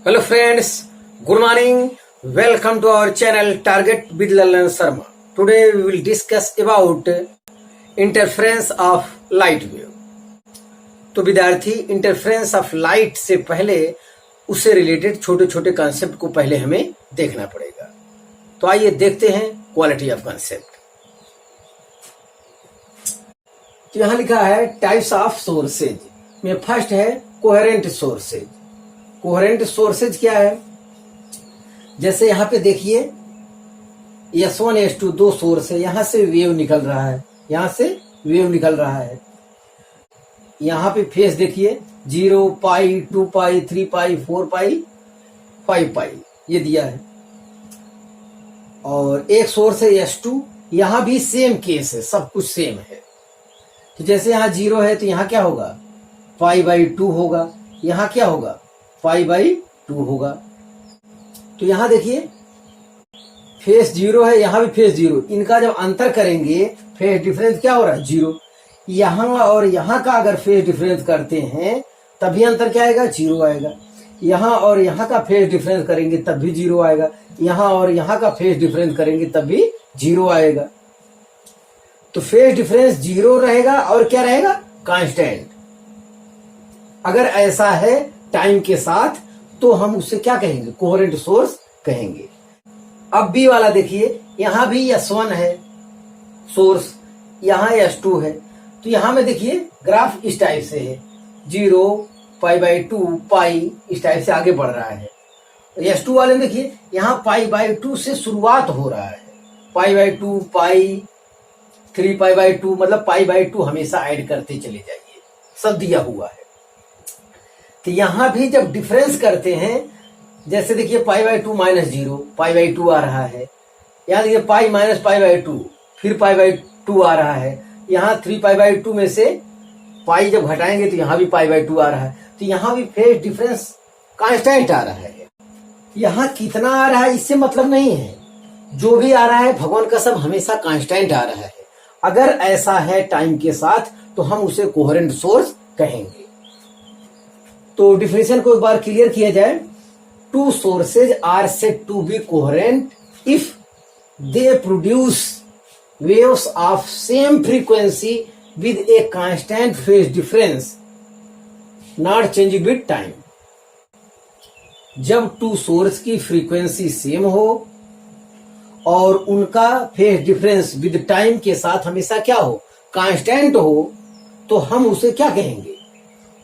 Hello friends, good morning. Welcome to our channel Target with Lalan Sharma. Today we will discuss about interference of light wave. तो विद्यार्थी interference of light से पहले उससे related छोटे छोटे concept को पहले हमें देखना पड़ेगा। तो आइए देखते हैं क्वालिटी ऑफ कॉन्सेप्ट। तो यहां लिखा है टाइप्स ऑफ सोर्सेज में फर्स्ट है कोहेरेंट सोर्सेज। कोहेरेंट सोर्सेज क्या है? जैसे यहां पे देखिए S1 S2 दो सोर्स है, यहां से वेव निकल रहा है, यहां से वेव निकल रहा है। यहां पे फेस देखिए 0 पाई 2 पाई 3 पाई 4 पाई 5 पाई ये दिया है। और एक सोर्स है S2, यहां भी सेम केस है, सब कुछ सेम है। तो जैसे यहां 0 है तो यहां क्या होगा π/2 होगा, यहां क्या होगा π/2 होगा। तो यहां देखिए फेस 0 है, यहां भी फेस 0, इनका जब अंतर करेंगे फेस डिफरेंस क्या हो रहा है 0। यहां और यहां का अगर फेस डिफरेंस करते हैं तभी अंतर क्या आएगा 0 आएगा। यहां और यहां का फेस डिफरेंस करेंगे तब भी 0 आएगा, यहां और यहां का फेस डिफरेंस करेंगे तब भी 0 आएगा। तो फेस डिफरेंस 0 रहेगा और क्या रहेगा कांस्टेंट। अगर ऐसा है टाइम के साथ तो हम उससे क्या कहेंगे कोहेरेंट सोर्स कहेंगे। अब बी वाला देखिए, यहां भी S1 है सोर्स, यहां S2 है। तो यहां में देखिए ग्राफ इस टाइप से है 0 π/2 पाई इस टाइप से आगे बढ़ रहा है। S2 वाले में देखिए यहां π/2 से शुरुआत हो रहा है, π/2 पाई 3 π/2 मतलब π/2 हमेशा ऐड करते चले जाइए, सब दिया हुआ है। तो यहां भी जब डिफरेंस करते हैं जैसे देखिए π/2 -0 π/2 आ रहा है, यहां देखिए पाई माइनस π/2 फिर π/2 आ रहा है। यहां 3 π/2 में से पाई जब घटाएंगे तो यहां भी π/2 आ रहा है। तो यहां भी फेज डिफरेंस कांस्टेंट आ रहा है। यहां कितना आ रहा है इससे मतलब नहीं है, जो भी आ रहा है भगवान का सब हमेशा कांस्टेंट आ रहा है। अगर ऐसा है टाइम के साथ तो हम उसे कोहेरेंट सोर्स कहेंगे। तो डिफिनेशन को एक बार क्लियर किया जाए। Two sources are said to be coherent if they produce waves of same frequency with a constant phase difference not changing with time। जब टू सोर्स की फ्रीक्वेंसी सेम हो और उनका फेज डिफरेंस विद टाइम के साथ हमेशा क्या हो कांस्टेंट हो, तो हम उसे क्या कहेंगे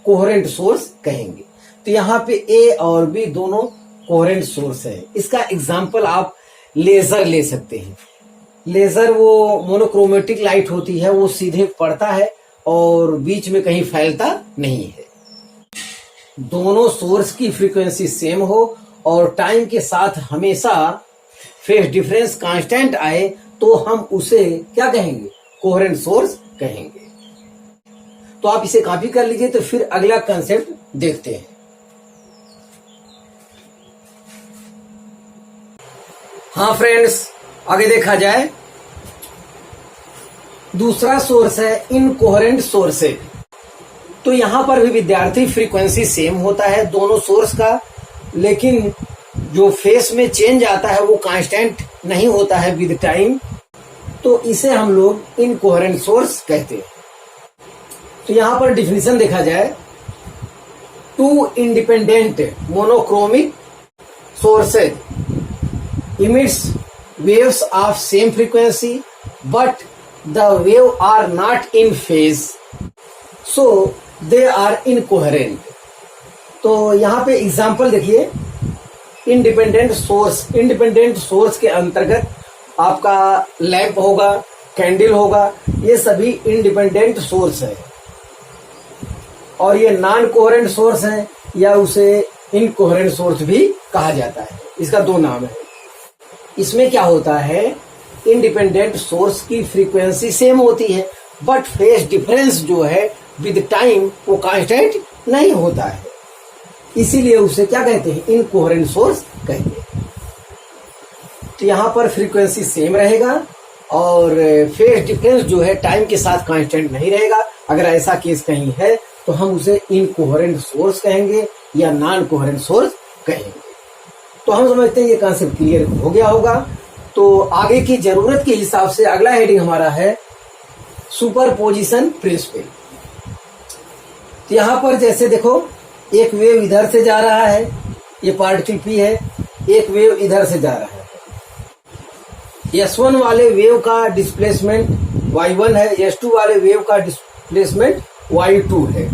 कोहेरेंट सोर्स कहेंगे। तो यहाँ पे ए और बी दोनों कोहेरेंट सोर्स है। इसका एग्जांपल आप लेजर ले सकते हैं। लेजर वो मोनोक्रोमेटिक लाइट होती है, वो सीधे पड़ता है और बीच में कहीं फैलता नहीं है। दोनों सोर्स की फ्रीक्वेंसी सेम हो और टाइम के साथ हमेशा फेज डिफरेंस कांस्टेंट आए तो हम उसे क्या कहेंगे कोहेरेंट सोर्स कहेंगे। तो आप इसे कॉपी कर लीजिए। तो फिर अगला कंसेप्ट देखते हैं। हाँ फ्रेंड्स, आगे देखा जाए दूसरा सोर्स है इनकोहेरेंट सोर्सेज। तो यहां पर भी विद्यार्थी फ्रीक्वेंसी सेम होता है दोनों सोर्स का, लेकिन जो फेस में चेंज आता है वो कांस्टेंट नहीं होता है विद टाइम, तो इसे हम लोग इनकोहेरेंट सोर्स कहते हैं। तो यहां पर डिफिनेशन देखा जाए, two independent monochromic sources emits waves of same frequency but the wave are not in phase so they are incoherent। तो यहां पे एग्जांपल देखिए इंडिपेंडेंट सोर्स के अंतर्गत आपका लैंप होगा, कैंडल होगा, ये सभी इंडिपेंडेंट सोर्स है। और ये नॉन कोहेरेंट सोर्स है या उसे इनकोहेरेंट सोर्स भी कहा जाता है। इसका दो नाम है। इसमें क्या होता है इंडिपेंडेंट सोर्स की फ्रीक्वेंसी सेम होती है बट फेज डिफरेंस जो है विद टाइम वो कांस्टेंट नहीं होता है, इसीलिए उसे क्या कहते हैं इनकोहेरेंट सोर्स कहते हैं। तो यहां पर फ्रीक्वेंसी सेम रहेगा और फेज डिफरेंस जो है टाइम के साथ कांस्टेंट नहीं रहेगा। अगर ऐसा केस कहीं है तो हम उसे इनकोहेरेंट सोर्स कहेंगे या नॉन कोहेरेंट सोर्स कहेंगे। तो हम समझते हैं ये कॉन्सेप्ट क्लियर हो गया होगा। तो आगे की जरूरत के हिसाब से अगला हेडिंग हमारा है सुपरपोजिशन प्रिंसिपल। तो यहां पर जैसे देखो, एक वेव इधर से जा रहा है, ये पार्टिकल पी है, एक वेव इधर से जा रहा है। S1 वाले वेव का डिस्प्लेसमेंट y1 है, S2 वाले वेव का डिस्प्लेसमेंट y2 है।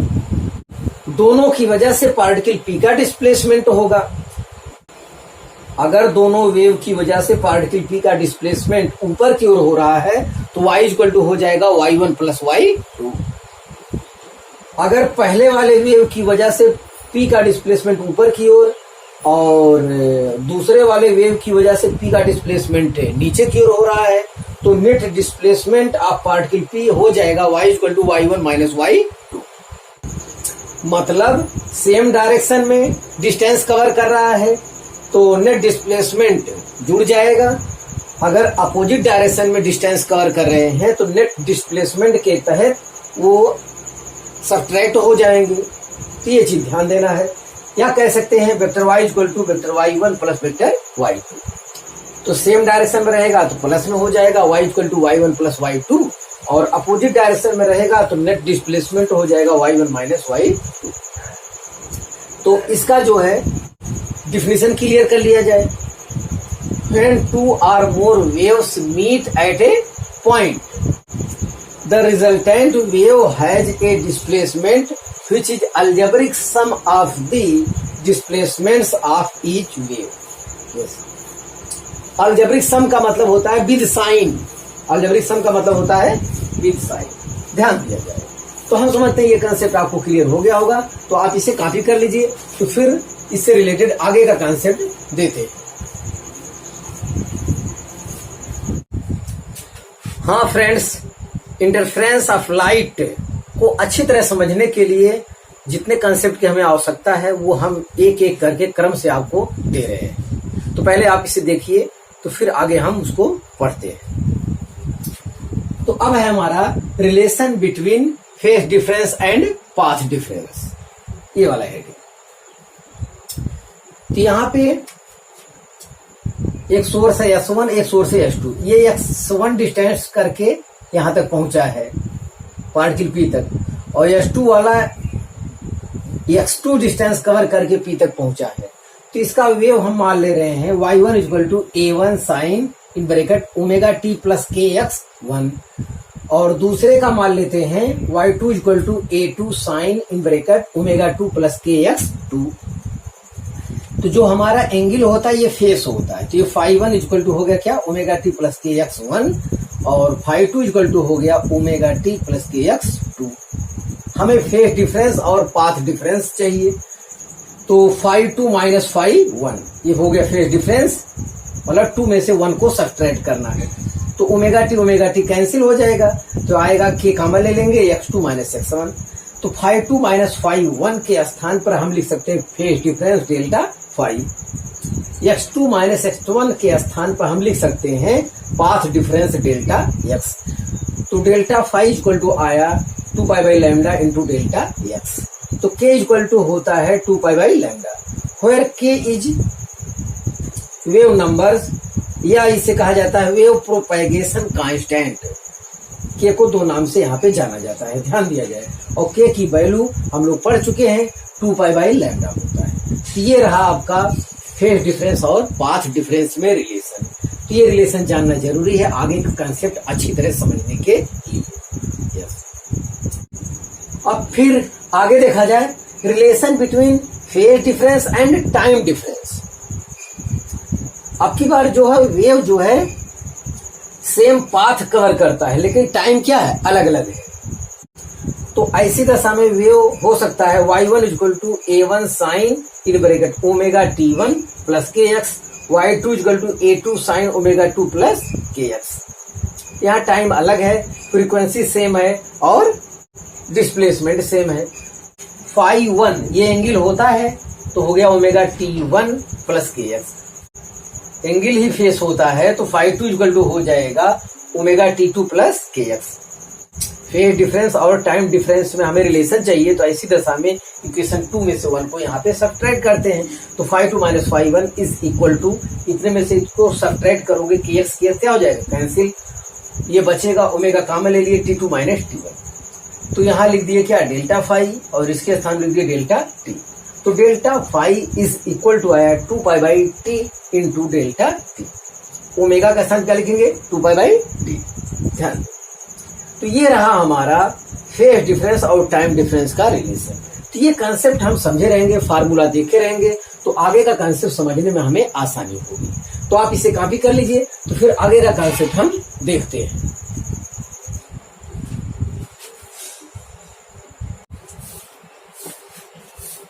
दोनों की वजह से पार्टिकल P का डिस्प्लेसमेंट होगा। अगर दोनों वेव की वजह से पार्टिकल P का डिस्प्लेसमेंट ऊपर की ओर हो रहा है तो y इक्वल टू हो जाएगा y1 प्लस y2। अगर पहले वाले वेव की वजह से P का डिस्प्लेसमेंट ऊपर की ओर और दूसरे वाले वेव की वजह से P का डिस्प्लेसमेंट नीचे की ओर हो रहा है तो net displacement of particle P हो जाएगा y equal to y1 minus y2। मतलब सेम डायरेक्शन में डिस्टेंस कवर कर रहा है तो नेट डिस्प्लेसमेंट जुड़ जाएगा। अगर अपोजिट डायरेक्शन में डिस्टेंस कवर कर रहे हैं तो नेट डिस्प्लेसमेंट के तहत वो सब्ट्रैक्ट हो जाएंगे। तो ये चीज ध्यान देना है। या कह सकते हैं vector y equal to vector y1 plus vector y2। तो सेम डायरेक्शन में रहेगा तो प्लस में हो जाएगा y equal to y1 plus y2, और अपोजिट डायरेक्शन में रहेगा तो नेट डिस्प्लेसमेंट हो जाएगा y1 माइनस y2। तो इसका जो है डिफिनेशन क्लियर कर लिया जाए। When two or more waves meet at a point, the resultant wave has a displacement which is algebraic sum of the displacements of each wave. Yes. algebraic sum का मतलब होता है with sign। algebraic sum का मतलब होता है with sign। ध्यान दिया जाए। तो हम समझते हैं ये कंसेप्ट आपको क्लियर हो गया होगा। तो आप इसे कॉपी कर लीजिए। तो फिर इससे रिलेटेड आगे का कंसेप्ट देते हैं। हाँ फ्रेंड्स, इंटरफेरेंस ऑफ लाइट को अच्छी तरह समझने के लिए जितने कंसेप्ट की हमें आवश्यकता है वो हम एक एक करके क्रम से आपको दे रहे हैं। तो पहले आप इसे देखिए, तो फिर आगे हम उसको पढ़ते हैं। तो अब है हमारा relation between phase difference and path difference, ये वाला हेडिंग। तो यहाँ पे एक सोर्स है S1, एक सोर्स है S2। ये S1 डिस्टेंस करके यहां तक पहुंचा है पार्टिकल P तक, और S2 वाला X2 डिस्टेंस कवर करके P तक पहुंचा है। तो इसका वेव हम मान ले रहे हैं y1 equal to a1 sine in bracket omega T plus kx1, और दूसरे का मान लेते हैं y2 equal to a2 sine in bracket omega 2 plus kx2। तो जो हमारा एंगल होता है ये फेस होता है। तो ये φ1 इक्वल टू हो गया क्या, ओमेगा टी प्लस kx1, और φ2 इक्वल टू हो गया ओमेगा टी प्लस kx2। हमें फेस डिफरेंस और पाथ डिफरेंस चाहिए। तो φ2 माइनस φ1 ये हो गया फेस डिफरेंस, मतलब 2 में से 1 को सब्ट्रैक्ट करना है। तो ओमेगा टी कैंसिल हो जाएगा, तो आएगा k कॉमन ले लेंगे x2 माइनस x1। तो φ2 माइनस φ1 के स्थान पर हम लिख सकते हैं phase difference delta phi. x2 minus x1 के स्थान पर हम लिख सकते हैं पाथ डिफरेंस डेल्टा x। तो डेल्टा फाई इक्वल टू आया 2 pi by lambda into delta x। तो k इक्वल टू होता है 2 pi by lambda, where k is wave numbers, या इसे कहा जाता है वेव प्रोपेगेशन कांस्टेंट। k को 2 नाम से यहाँ पे जाना जाता है, ध्यान दिया जाए। और k की वैल्यू हम लोग पढ़ चुके हैं 2 पाई बाई लैम्डा होता है। तो ये रहा आपका फेज डिफरेंस और पाथ डिफरेंस में रिलेशन। तो ये रिलेशन जानना जरूरी है आगे का कंसेप्ट अच्छी तरह समझने के लिए। अब फिर आगे देखा जाए relation between phase difference and time difference. अब की बार जो है वेव जो है सेम पाथ कवर करता है, लेकिन टाइम क्या है, अलग अलग है। तो ऐसी दशा में वेव हो सकता है y1 equal to a1 sine in bracket omega t1 plus kx, y2 equal to a2 sine omega 2 plus kx। यहाँ टाइम अलग है, फ्रीक्वेंसी सेम है और डिस्प्लेसमेंट सेम है। φ1 ये एंगल होता है तो हो गया omega t1 plus kx। Angle ही फेस होता है तो φ2 इक्वल टू हो जाएगा omega t2 plus kx। Phase difference और टाइम डिफरेंस में हमें रिलेशन चाहिए, तो ऐसी दशा में इक्वेशन 2 में से 1 को यहाँ पे सब्ट्रैक्ट करते हैं। तो phi 2 minus phi 1 is equal to, इतने में से इसको सब्ट्रैक्ट करोगे kx क्या हो जाएगा, कैंसिल, ये बचेगा, ओमेगा कॉमन ले लिए, t2 माइनस t1। तो यहाँ लिख दिए क्या, डेल्टा फाई, और इसके स्थान लिख दिए डेल्टा टी। तो delta phi is equal to आया 2 pi by T into delta T. Omega का स्थान क्या लिखेंगे, 2 पाई बाई टी। ध्यान, तो ये रहा हमारा फेज डिफरेंस और टाइम डिफरेंस का रिलेशन। तो ये कंसेप्ट हम समझे रहेंगे, फार्मूला देखे रहेंगे, तो आगे का कंसेप्ट समझने में हमें आसानी होगी। तो आप इसे कॉपी कर लीजिए, तो फिर आगे का कंसेप्ट हम देखते हैं।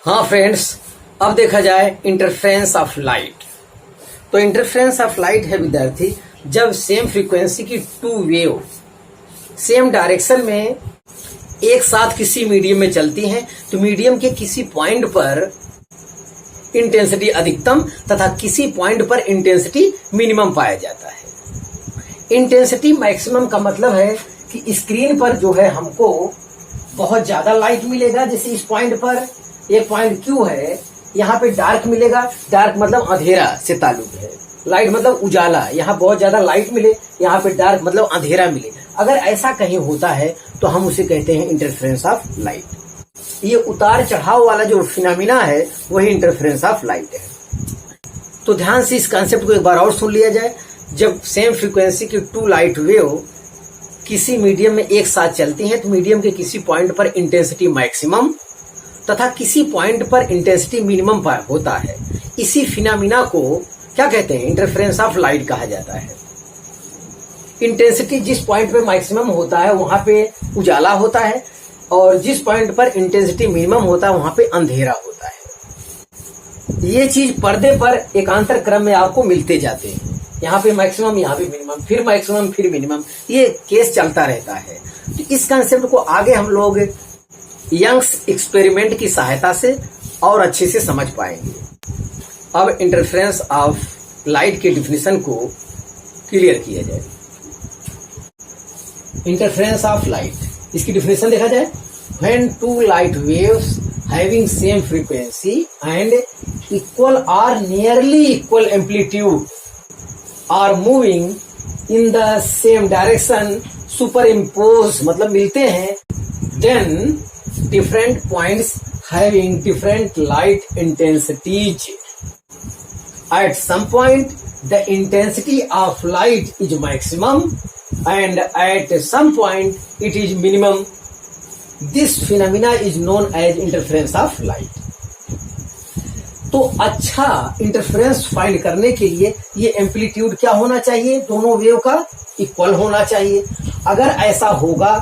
हाँ फ्रेंड्स, अब देखा जाए इंटरफेरेंस ऑफ लाइट। तो इंटरफेरेंस ऑफ लाइट है विद्यार्थी, जब सेम फ्रीक्वेंसी की टू वेव सेम डायरेक्शन में एक साथ किसी मीडियम में चलती हैं, तो मीडियम के किसी पॉइंट पर इंटेंसिटी अधिकतम तथा किसी पॉइंट पर इंटेंसिटी मिनिमम पाया जाता है। इंटेंसिटी मैक्सिमम का मतलब है कि स्क्रीन पर जो है हमको बहुत ज्यादा लाइट मिलेगा, जैसे इस पॉइंट पर एक पॉइंट Q है, यहाँ पे डार्क मिलेगा, डार्क मतलब अंधेरा से ताल्लुक है, लाइट मतलब उजाला, यहाँ बहुत ज्यादा लाइट मिले, यहाँ पे डार्क मतलब अंधेरा मिले। अगर ऐसा कहीं होता है तो हम उसे कहते हैं इंटरफेरेंस ऑफ लाइट। ये उतार चढ़ाव वाला जो फिनोमिना है वही इंटरफेरेंस ऑफ लाइट है। तो ध्यान से इस कॉन्सेप्ट को एक बार और सुन लिया जाए। जब सेम फ्रीक्वेंसी की टू लाइट वेव किसी मीडियम में एक साथ चलती हैं, तो मीडियम के किसी पॉइंट पर इंटेंसिटी मैक्सिमम तथा किसी पॉइंट पर इंटेंसिटी मिनिमम पर होता है। इसी फिनोमिना को क्या कहते हैं, इंटरफेरेंस ऑफ लाइट कहा जाता है। इंटेंसिटी जिस पॉइंट पे मैक्सिमम होता है वहां पे उजाला होता है, और जिस पॉइंट पर इंटेंसिटी मिनिमम होता है वहां पे अंधेरा होता है। ये चीज पर्दे पर एकांतर क्रम में आपको मिलते जाते हैं, यहाँ पे मैक्सिमम, यहाँ पे मिनिमम, फिर मैक्सिमम, फिर मिनिमम, ये केस चलता रहता है। तो इस कंसेप्ट को आगे हम लोग यंग्स एक्सपेरिमेंट की सहायता से और अच्छे से समझ पाएंगे। अब इंटरफेरेंस ऑफ लाइट के डिफिनेशन को क्लियर किया जाए। इंटरफेरेंस ऑफ लाइट, इसकी डिफिनेशन देखा जाए, when two light waves having same frequency and equal और nearly equal amplitude are moving in the same direction, superimpose मतलब मिलते हैं, then different points having different light intensities. At some point, the intensity of light is maximum and at some point it is minimum. This phenomena is known as interference of light. तो अच्छा interference find करने के लिए ये amplitude क्या होना चाहिए, दोनों वेव का इक्वल होना चाहिए। अगर ऐसा होगा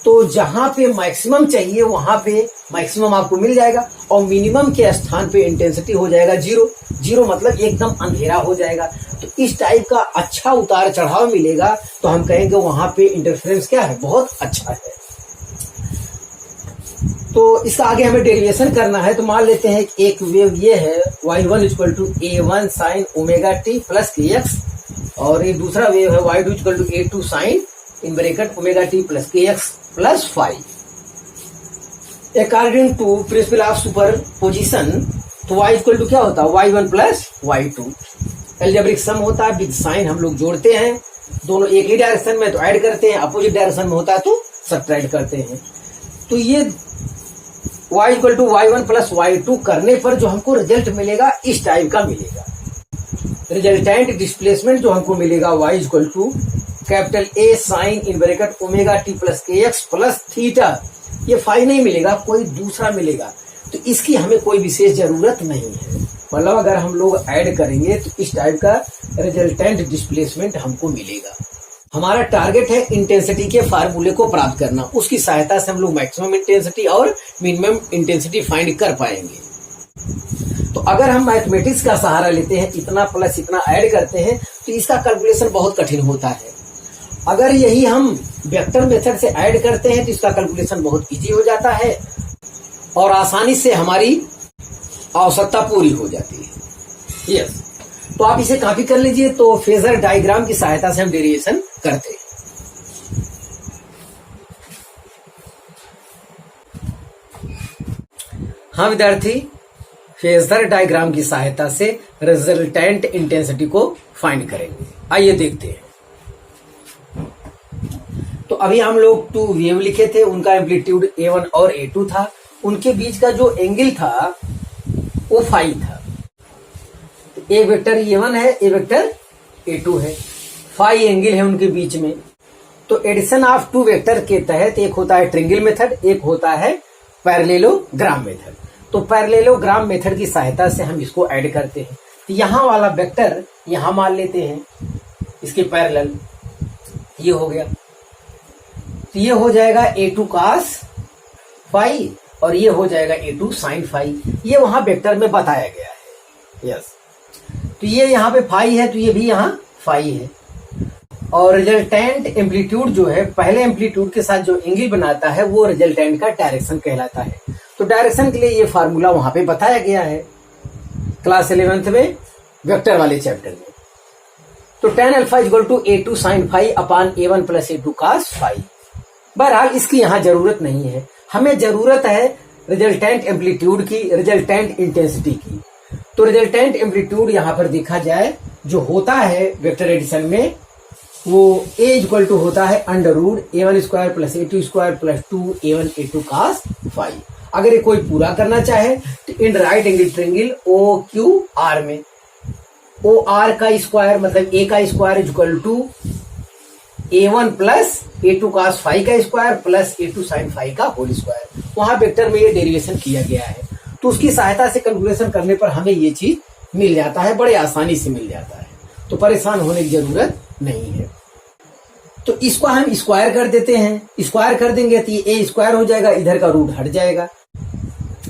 तो जहां पे मैक्सिमम चाहिए वहां पे मैक्सिमम आपको मिल जाएगा, और मिनिमम के स्थान पे इंटेंसिटी हो जाएगा जीरो। जीरो मतलब एकदम अंधेरा हो जाएगा। तो इस टाइप का अच्छा उतार चढ़ाव मिलेगा, तो हम कहेंगे वहां पे इंटरफेरेंस क्या है, बहुत अच्छा है। तो इसका आगे हमें डेरिवेशन करना है। तो मान लेते हैं कि एक वेव ये है y1 equal to a1 sine omega T plus kx, और एक दूसरा वेव है y2 equal to a2 sine in bracket omega T plus kx plus 5। According to principle of superposition, तो y इक्वल टू क्या होता है, y1 plus y2। Algebraic sum होता है, विद साइन हम लोग जोड़ते हैं, दोनों एक ही डायरेक्शन में तो ऐड करते हैं, अपोजिट डायरेक्शन में होता है तो सब्ट्रैक्ट करते हैं। तो ये y equal to y1 plus y2 करने पर जो हमको रिजल्ट मिलेगा इस टाइप का मिलेगा। रिजल्टेंट डिस्प्लेसमेंट जो हमको मिलेगा y equal to capital A sine in bracket omega T plus kx plus theta. ये फाई नहीं मिलेगा, कोई दूसरा मिलेगा। तो इसकी हमें कोई विशेष जरूरत नहीं है, मतलब अगर हम लोग ऐड करेंगे तो इस टाइप का रिजल्टेंट डिस्प्लेसमेंट हमको मिलेगा। हमारा टारगेट है इंटेंसिटी के फार्मूले को प्राप्त करना, उसकी सहायता से हम लोग मैक्सिमम इंटेंसिटी और मिनिमम इंटेंसिटी फाइंड कर पाएंगे। तो अगर हम मैथमेटिक्स का सहारा लेते हैं, इतना प्लस इतना ऐड करते हैं, तो इसका कैलकुलेशन बहुत कठिन होता है। अगर यही हम वेक्टर मेथड से ऐड करते हैं तो इसका कैलकुलेशन बहुत इजी हो जाता है और आसानी से हमारी आवश्यकता पूरी हो जाती है। यस, तो आप इसे कॉपी कर लीजिए। तो फेजर डायग्राम की सहायता से हम डेरिवेशन करते हैं। हाँ विद्यार्थी, फेजर डायग्राम की सहायता से रिजल्टेंट इंटेंसिटी को फाइंड करेंगे। आइए देखते हैं। तो अभी हम लोग 2 वेव लिखे थे, उनका एम्पलीट्यूड A1 और A2 था। उनके बीच का जो एंगल था वो फाई था। ए वेक्टर A1 है, ए वेक्टर A2 है, फाई एंगल है उनके बीच में। तो एडिशन ऑफ 2 वेक्टर के तहत एक होता है ट्रिंगल मेथड, एक होता है पैरेललोग्राम मेथड। तो पैरेललोग्राम मेथड की सहायता से हम इसको ऐड करते हैं। तो यहाँ वाला वेक्टर यहां मान लेते हैं, इसके पैरेलल ये हो गया। तो ये हो जाएगा A2 cos फाई और ये हो जाएगा A2 sin फाई। ये वहां वेक्टर में बताया गया है। यस, तो ये यहाँ पे फाई है, तो ये भी यहाँ फाई है। और रिजल्टेंट एम्पलीट्यूड जो है, पहले एम्पलीट्यूड के साथ जो एंगल बनाता है वो रिजल्टेंट का डायरेक्शन कहलाता है। तो डायरेक्शन के लिए ये फार्मूला वहां पे बताया गया है क्लास 11th में वेक्टर वाले चैप्टर में। तो tan alpha equal to A2 sin phi upon A1 plus A2 cos phi. बहरहाल इसकी यहाँ जरूरत नहीं है, हमें जरूरत है रिजल्टेंट एम्पलीट्यूड की, रिजल्टेंट इंटेंसिटी की। तो रिजल्टेंट एम्पलीट्यूड यहाँ पर देखा जाए जो होता है वेक्टर एडिशन में, वो A इक्वल टू होता है under root A1 square plus A2 square plus 2A1 A2 cos phi. अगर ये कोई पूरा करना चाहे तो in right angle triangle OQR में OR का स्क्वायर मतलब A का square equal to A1 plus A2 cos phi का स्क्वायर प्लस A2 sin फाई का होल स्क्वायर। वहां वेक्टर में ये डेरिवेशन किया गया है, तो उसकी सहायता से कैलकुलेशन करने पर हमें ये चीज मिल जाता है, बड़े आसानी से मिल जाता है। तो परेशान होने की जरूरत नहीं है। तो इसको हम स्क्वायर कर देते हैं, स्क्वायर कर देंगे तो ये ए स्क्वायर हो जाएगा, इधर का रूट हट जाएगा।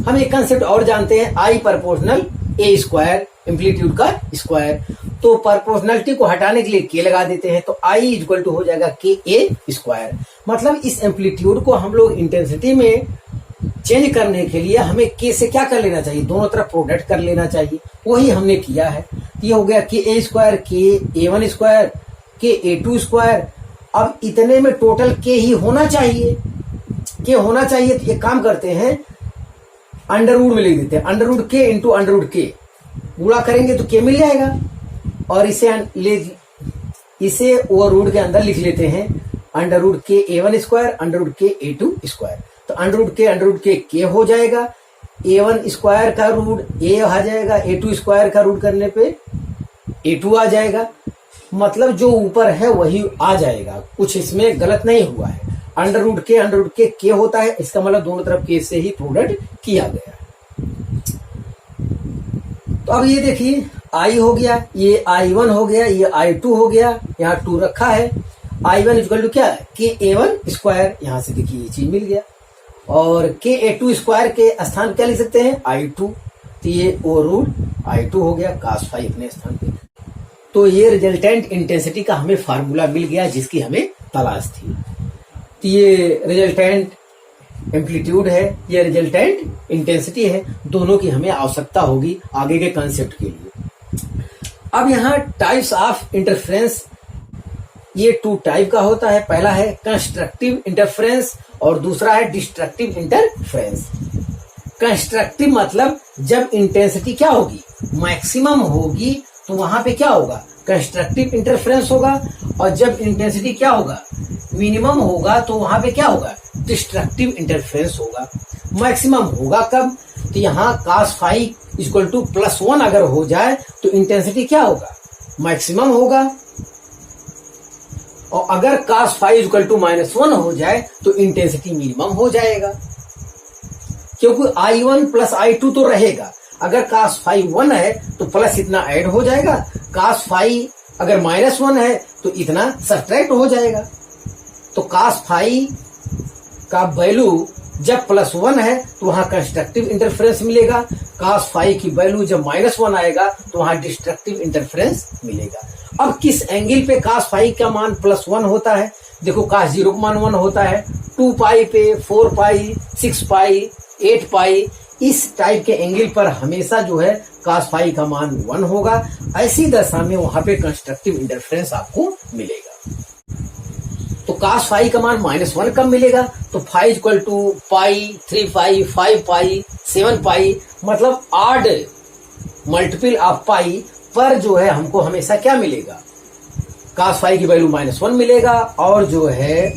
हम एक कंसेप्ट और जानते हैं, आई प्रोपोर्शनल ए स्क्वायर, एम्पलीट्यूड का स्क्वायर। तो प्रोपोर्शनलिटी को हटाने के लिए के लगा देते हैं, तो आई इक्वल टू हो जाएगा के ए स्क्वायर। मतलब इस एम्पलीट्यूड को हम लोग इंटेंसिटी में चेंज करने के लिए हमें के से क्या कर लेना चाहिए, दोनों तरफ प्रोडक्ट कर लेना चाहिए। वही हमने किया है। ये हो गया के ए स्क्वायर, के A1 स्क्वायर, के A2 स्क्वायर। अब इतने में टोटल के ही होना चाहिए, के होना चाहिए। तो एक काम करते हैं, अंडर रूट में लिख देते हैं, अंडर रूट के इंटू अंडर रूट के, गुणा करेंगे तो के मिल जाएगा। और इसे ओवर रूट के अंदर लिख लेते हैं, अंडर रूट के A1 स्क्वायर अंडर रूट के A2 स्क्वायर। तो अंडर रूट के हो जाएगा, A1 स्क्वायर का रूट A आ जाएगा, A2 स्क्वायर का रूट करने पे A2 आ जाएगा। मतलब जो ऊपर है वही आ जाएगा, कुछ इसमें गलत नहीं हुआ है। अंडर रूट के होता है, इसका मतलब दोनों तरफ के से ही प्रोडक्ट किया गया है। तो अब ये देखिए I हो गया, ये I1 हो गया, ये I2 हो गया, यहाँ 2 रखा है। I1 इक्वल टू क्या है, के A1 स्क्वायर, यहाँ से देखिए ये चीज मिल गया। और के A2 स्क्वायर के स्थान क्या लिख सकते हैं, I2। तो ये ओ रूट I2 हो गया, cos फाई अपने स्थान पे। तो ये रिजल्टेंट इंटेंसिटी का हमें फार्मूला मिल गया जिसकी हमें तलाश थी। तो ये रिजल्टेंट एम्पलीट्यूड है, ये रिजल्टेंट इंटेंसिटी है, दोनों की हमें आवश्यकता होगी आगे के कंसेप्ट के लिए। अब यहाँ टाइप्स ऑफ इंटरफेरेंस, ये 2 टाइप का होता है। पहला है कंस्ट्रक्टिव इंटरफेरेंस और दूसरा है डिस्ट्रक्टिव इंटरफेरेंस। कंस्ट्रक्टिव मतलब जब इंटेंसिटी क्या होगी, मैक्सिमम होगी, तो वहां पे क्या होगा, कंस्ट्रक्टिव इंटरफेरेंस होगा। और जब इंटेंसिटी क्या होगा, मिनिमम होगा, तो वहां पे क्या होगा, डिस्ट्रक्टिव इंटरफेरेंस होगा। मैक्सिमम होगा कब, तो यहाँ cos फाई इक्वल टू +1 अगर हो जाए तो इंटेंसिटी क्या होगा, मैक्सिमम होगा। और अगर cos फाई इक्वल टू -1 हो जाए तो इंटेंसिटी मिनिमम हो जाएगा, क्योंकि I1 प्लस I2 तो रहेगा। अगर cos फाई 1 है तो प्लस इतना ऐड हो जाएगा, cos फाई अगर -1 है तो इतना सब्ट्रैक्ट हो जाएगा। तो cos फाई का वैल्यू जब +1 है तो वहां कंस्ट्रक्टिव इंटरफेरेंस मिलेगा, cos फाई की वैल्यू जब -1 आएगा तो वहां डिस्ट्रक्टिव इंटरफेरेंस मिलेगा। अब किस एंगल पे cos फाई का मान +1 होता है, देखो cos 0 का मान 1 होता है, 2 पाई पे, 4 पाई, 6 पाई, 8 पाई, इस टाइप के एंगल पर हमेशा जो है cos फाई का मान 1 होगा। ऐसी दशा में वहां पे कंस्ट्रक्टिव इंटरफेरेंस आपको मिलेगा। तो cos फाई का मान -1 कब मिलेगा? तो फाई इक्वल टू पाई, 3 पाई, 5 पाई, 7 पाई, मतलब ऑड मल्टीपल ऑफ पाई पर जो है हमको हमेशा क्या मिलेगा? cos फाई की वैल्यू -1 मिलेगा, और जो है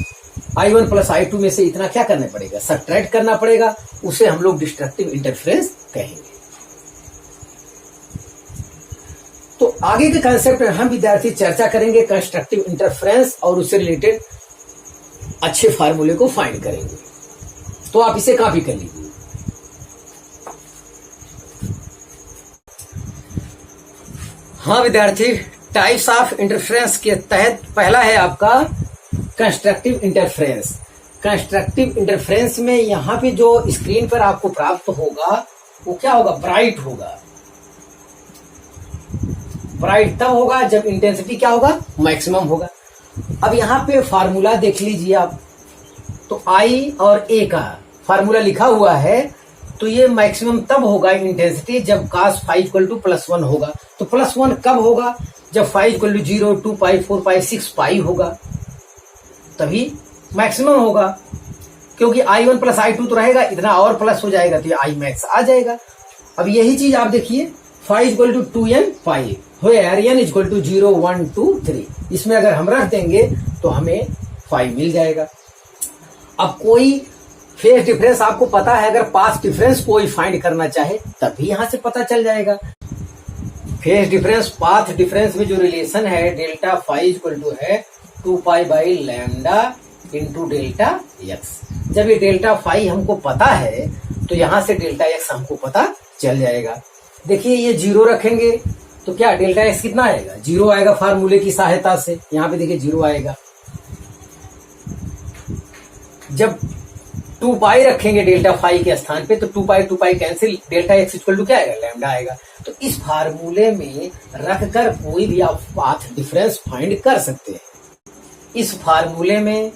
I1 प्लस I2 में से इतना क्या करना पड़ेगा? सब्ट्रैक्ट करना पड़ेगा। उसे हम लोग डिस्ट्रक्टिव इंटरफेरेंस कहेंगे। तो आगे के कंसेप्ट में हम विद्यार्थी चर्चा करेंगे कंस्ट्रक्टिव इंटरफेरेंस, और उससे रिलेटेड अच्छे फार्मूले को फाइंड करेंगे। तो आप इसे कॉपी कर लीजिए। हाँ विद्यार्थी, टाइप्स ऑफ इंटरफेरेंस के तहत पहला है आपका कंस्ट्रक्टिव इंटरफेरेंस। कंस्ट्रक्टिव इंटरफेरेंस में यहां पे जो स्क्रीन पर आपको प्राप्त होगा वो क्या होगा? ब्राइट होगा। ब्राइट तब होगा जब इंटेंसिटी क्या होगा? मैक्सिमम होगा। अब यहाँ पे फार्मूला देख लीजिए आप, तो I और A का फार्मूला लिखा हुआ है। तो ये मैक्सिमम तब होगा इंटेंसिटी जब cos फाई इक्वल टू +1 होगा। तो +1 कब होगा? जब फाई इक्वल टू 0, 2 पाई, 4 पाई, 6 पाई होगा, तभी मैक्सिमम होगा। क्योंकि I1 प्लस I2 तो रहेगा, इतना और प्लस हो जाएगा तो ये I मैक्स आ जाएगा। अब यही चीज आप देखिए, phi equal to 2n pi, where n equal to 0, 1, 2, 3, इसमें अगर हम रख देंगे तो हमें 5 मिल जाएगा। अब कोई फेज डिफरेंस आपको पता है, अगर पाथ डिफरेंस कोई फाइंड करना चाहे तब भी यहां से पता चल जाएगा। फेज डिफरेंस पाथ डिफरेंस में जो रिलेशन है डेल्टा फाई इक्वल टू है 2 pi by lambda into delta x. जब ये डेल्टा फाई हमको पता है तो यहां से डेल्टा एक्स हमको पता चल जाएगा। देखिए ये 0 रखेंगे तो क्या डेल्टा एक्स कितना आएगा? 0 आएगा फार्मूले की सहायता से। यहां पे देखिए 0 आएगा। जब 2 पाई रखेंगे डेल्टा फाई के स्थान पे तो 2 pi cancel, delta X equal to क्या आएगा? लैम्डा आएगा। तो इस फार्मूले में रखकर कोई भी आप पाथ डिफरेंस फाइंड कर सकते हैं। इस फार्मूले में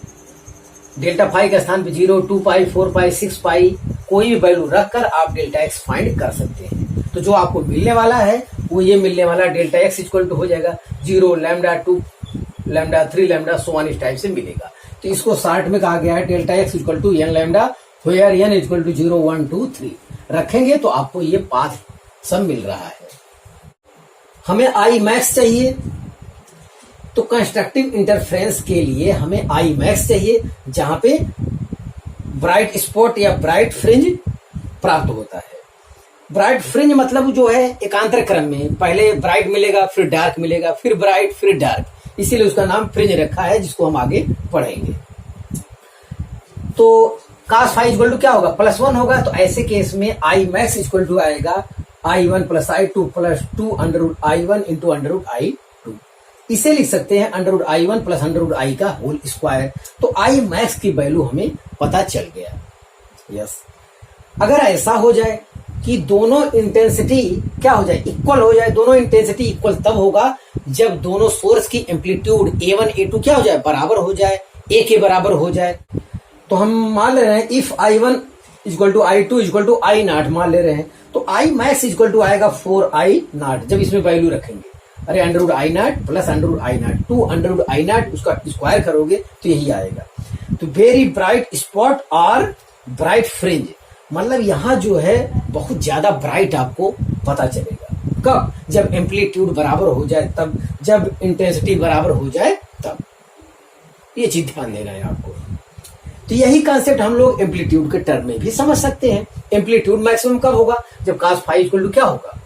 डेल्टा फाई के स्थान पे 0, 2 पाई, 4 पाई, 6 पाई कोई भी वैल्यू रखकर आप डेल्टा एक्स फाइंड कर सकते हैं। तो जो आपको मिलने वाला है वो ये मिलने वाला डेल्टा एक्स इक्वल टू हो जाएगा 0, lambda 2, lambda 3, lambda so on, इस टाइप से मिलेगा। तो इसको शॉर्ट में कहा गया है delta X equal to N lambda, where N equal to 0, 1, 2, 3 रखेंगे तो आपको ये पाथ सब मिल रहा है। हमें आई मैक्स चाहिए, तो कंस्ट्रक्टिव इंटरफेरेंस के लिए हमें आई मैक्स चाहिए, जहां पे ब्राइट स्पॉट या ब्राइट फ्रिंज प्राप्त होता है। ब्राइट फ्रिंज मतलब जो है एकांतर क्रम में, पहले ब्राइट मिलेगा, फिर डार्क मिलेगा, फिर ब्राइट, फिर डार्क, इसीलिए उसका नाम फ्रिंज रखा है, जिसको हम आगे पढ़ेंगे। तो cos फाई इक्वल टू क्या होगा? +1 होगा। तो ऐसे केस में आई मैक्स इक्वल टू आएगा I1 plus I2 plus 2 under I1 into under I2। इसे लिख सकते हैं under I1 plus under I का होल स्क्वायर। तो आई मैक्स की वैल्यू हमें पता चल गया। यस, अगर ऐसा हो जाए कि दोनों इंटेंसिटी क्या हो जाए? इक्वल हो जाए। दोनों इंटेंसिटी इक्वल तब होगा जब दोनों सोर्स की एम्पलीट्यूड A1 A2 क्या हो जाए? बराबर हो जाए, A के बराबर हो जाए। तो हम मान ले रहे हैं if I1 equal to I2 equal to I naught मान ले रहे हैं, तो I मैक्स इक्वल टू आएगा 4I नॉट जब इसमें वैल्यू रखेंगे। अरे under I not plus under I not, 2 under I not, उसका स्क्वायर करोगे तो यही आएगा। तो वेरी ब्राइट स्पॉट और ब्राइट फ्रिंज, मतलब यहाँ जो है बहुत ज्यादा ब्राइट आपको पता चलेगा। कब? जब एम्पलीट्यूड बराबर हो जाए तब, जब इंटेंसिटी बराबर हो जाए तब। ये चीज ध्यान देना है आपको। तो यही कंसेप्ट हम लोग एम्पलीट्यूड के टर्म में भी समझ सकते हैं। एम्पलीट्यूड मैक्सिमम कब होगा? जब cos फाई इक्वल टू क्या होगा?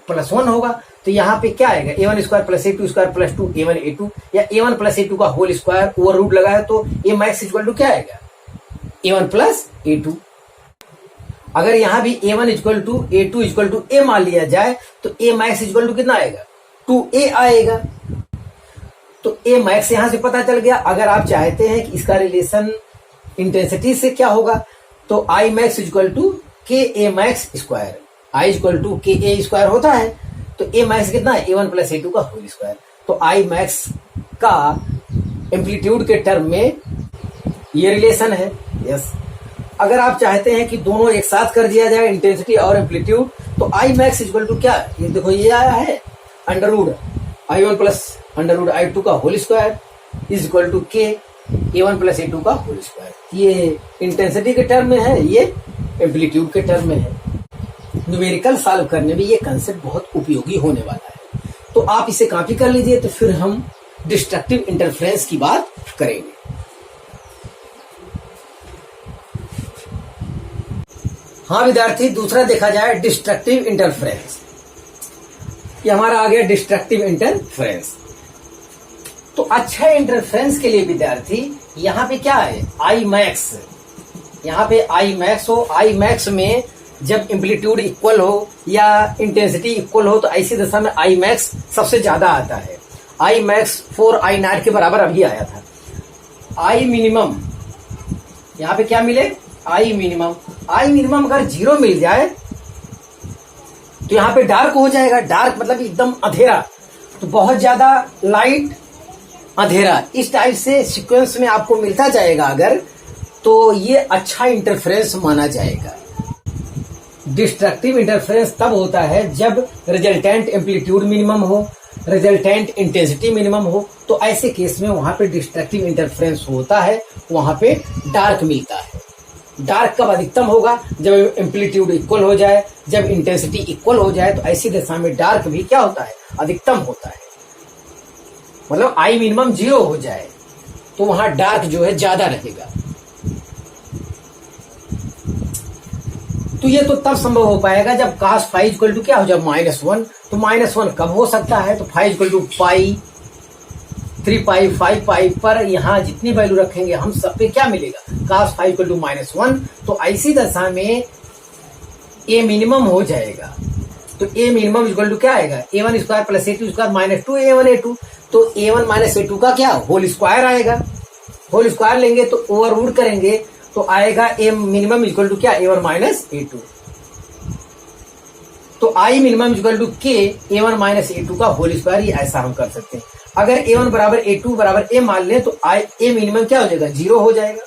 +1 होगा। तो यहाँ पे क्या आएगा? A1 square plus A2 square plus 2 A1 A2, या A1 प्लस A2 का होल स्क्वायर ओवर रूट लगाया तो A मैक्स इक्वल टू क्या आएगा? A1 plus A2। अगर यहाँ भी A1 equal to A2 equal to A मान लिया जाए तो A मैक्स इक्वल टू कितना आएगा? 2A आएगा। तो A मैक्स यहां से पता चल गया। अगर आप चाहते हैं कि इसका रिलेशन इंटेंसिटी से क्या होगा, तो I max equal to KA max square, I equal to KA square होता है। तो A मैक्स कितना है? A1 प्लस A2 का होल स्क्वायर। तो I मैक्स का एम्पलीट्यूड के टर्म में ये रिलेशन है। यस, अगर आप चाहते हैं कि दोनों एक साथ कर दिया जाए, इंटेंसिटी और एम्पलीट्यूड, तो I मैक्स इक्वल टू क्या? ये देखो ये आया है under root I1 plus under root I2 का whole square is equal to K A1 plus A2 का होल स्क्वायर। ये इंटेंसिटी के टर्म में है, ये एम्पलीट्यूड के टर्म में है। न्यूमेरिकल सॉल्व करने में ये कंसेप्ट बहुत उपयोगी होने वाला है। तो आप इसे कॉपी कर लीजिए, तो फिर हम डिस्ट्रक्टिव इंटरफेरेंस की बात करेंगे। हाँ विद्यार्थी, दूसरा देखा जाए डिस्ट्रक्टिव इंटरफेरेंस। ये हमारा आ गया डिस्ट्रक्टिव इंटरफेरेंस। तो अच्छा इंटरफेरेंस के लिए विद्यार्थी यहाँ पे क्या है, आई मैक्स। यहाँ पे आई मैक्स हो, आई मैक्स में जब एम्पलीट्यूड इक्वल हो या इंटेंसिटी इक्वल हो तो ऐसी दशा में आई मैक्स सबसे ज्यादा आता है। आई मैक्स 4I0 के बराबर अभी आया था। आई मिनिमम, यहाँ पे क्या मिले, आई मिनिमम। आई मिनिमम अगर 0 मिल जाए तो यहाँ पे डार्क हो जाएगा। डार्क मतलब एकदम अंधेरा, तो बहुत ज्यादा लाइट अंधेरा, इस टाइप से सीक्वेंस में आपको मिलता जाएगा अगर, तो ये अच्छा इंटरफेरेंस माना जाएगा। डिस्ट्रक्टिव इंटरफेरेंस तब होता है जब रिजल्टेंट एम्पलीट्यूड मिनिमम हो, रिजल्टेंट इंटेंसिटी मिनिमम हो, तो ऐसे केस में वहां पे डिस्ट्रक्टिव इंटरफेरेंस होता है, वहां पे डार्क मिलता है। डार्क कब अधिकतम होगा, जब एम्पलीट्यूड इक्वल हो जाए, जब इंटेंसिटी इक्वल हो जाए, तो ऐसी दशा में डार्क भी क्या होता है, अधिकतम होता है। मतलब आई मिनिमम 0 हो जाए तो वहां डार्क जो है ज्यादा रहेगा। तो ये तो तब संभव हो पाएगा जब cos फाई इक्वल टू क्या हो जाए, -1। तो -1 कब हो सकता है, तो फाई इक्वल टू पाई, 3π 5π पर यहाँ जितनी वैल्यू रखेंगे हम सब पे क्या मिलेगा, cos फाई इक्वल टू -1। तो ऐसी दशा में ए मिनिमम हो जाएगा। तो ए मिनिमम इक्वल टू क्या आएगा, A1 square plus A2 square -2 A1 A2। तो A1 माइनस A2 का क्या होल स्क्वायर आएगा। होल स्क्वायर लेंगे तो ओवर रूट करेंगे तो आएगा ए मिनिमम इक्वल टू क्या, A1 माइनस A2। तो आई मिनिमम इक्वल टू के A1 माइनस A2 का होल स्क्वायर। ये ऐसा हम कर सकते हैं। अगर A1 बराबर A2 बराबर A मान ले तो ए मिनिमम क्या हो जाएगा, 0 हो जाएगा।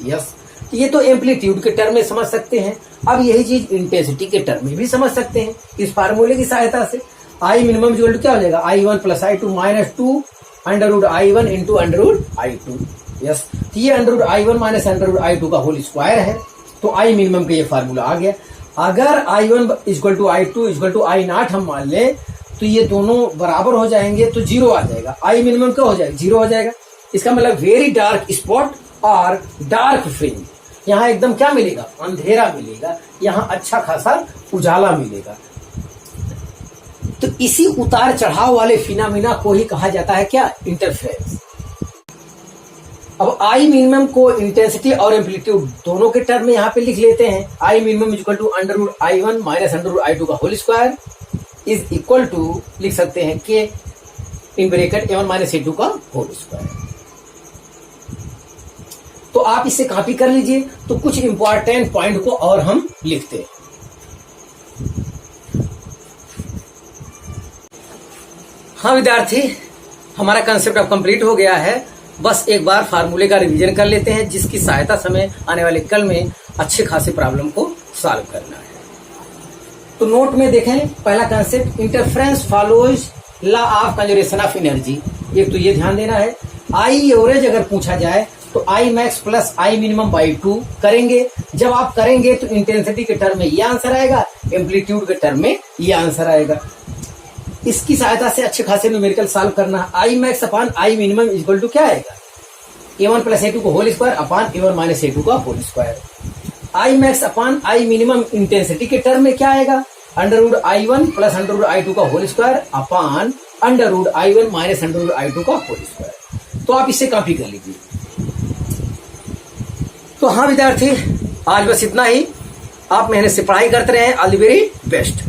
यस, ये तो एम्पलीट्यूड के टर्म में समझ सकते हैं। अब यही चीज इंटेंसिटी के टर्म में भी समझ सकते हैं इस फार्मूले की सहायता से। आई मिनिमम इक्वल टू क्या हो जाएगा, I1 plus I2 minus 2 √I1 into √I2। Yes, तो ये √I1 माइनस √I2 का होल स्क्वायर है। तो आई मिनिमम का ये फार्मूला आ गया। अगर I1 equal to I2 equal to I0 हम मान ले तो ये दोनों बराबर हो जाएंगे तो 0 आ जाएगा। आई मिनिमम क्या हो जाएगा, 0 हो जाएगा। इसका मतलब वेरी डार्क स्पॉट और डार्क फ्रिंज। यहाँ एकदम क्या मिलेगा, अंधेरा मिलेगा, यहाँ अच्छा खासा उजाला मिलेगा। तो इसी उतार चढ़ाव वाले फिनोमेना को ही कहा जाता है क्या, इंटरफेरेंस। अब आई मिनिमम को इंटेंसिटी और एम्पलीट्यूड दोनों के टर्म में यहाँ पे लिख लेते हैं। I minimum equal to √I1 minus √I2 का whole square is equal to लिख सकते हैं के in bracket A1 minus A2 का होल स्क्वायर। तो आप इसे कॉपी कर लीजिए। तो कुछ इंपॉर्टेंट पॉइंट को और हम लिखते हैं। हाँ विद्यार्थी, हमारा कंसेप्ट अब कंप्लीट हो गया है। बस एक बार फार्मूले का रिवीजन कर लेते हैं, जिसकी सहायता से हमें आने वाले कल में अच्छे खासे प्रॉब्लम को सॉल्व करना है। तो नोट में देखें, पहला concept interference follows law of conservation of energy. एक तो ये ध्यान देना है, आई एवरेज अगर पूछा जाए तो I max plus I minimum by 2 करेंगे। जब आप करेंगे तो इंटेंसिटी के टर्म में ये आंसर आएगा, एम्पलीट्यूड के टर्म में ये आंसर आएगा। इसकी सहायता से अच्छे खासे न्यूमेरिकल सॉल्व करना है। I max upon I minimum equal to क्या आएगा, A1 प्लस A2 को whole square upon A1 minus A2 का whole square. I max upon I minimum intensity के टर्म में क्या आएगा, √I1 प्लस √I2 का whole square upon √I1 minus √I2 का होल स्क्वायर। तो आप इसे कॉपी कर लीजिए। तो हाँ विद्यार्थी, आज बस इतना ही। आप मेहनत से पढ़ाई करते रहे। All the very best.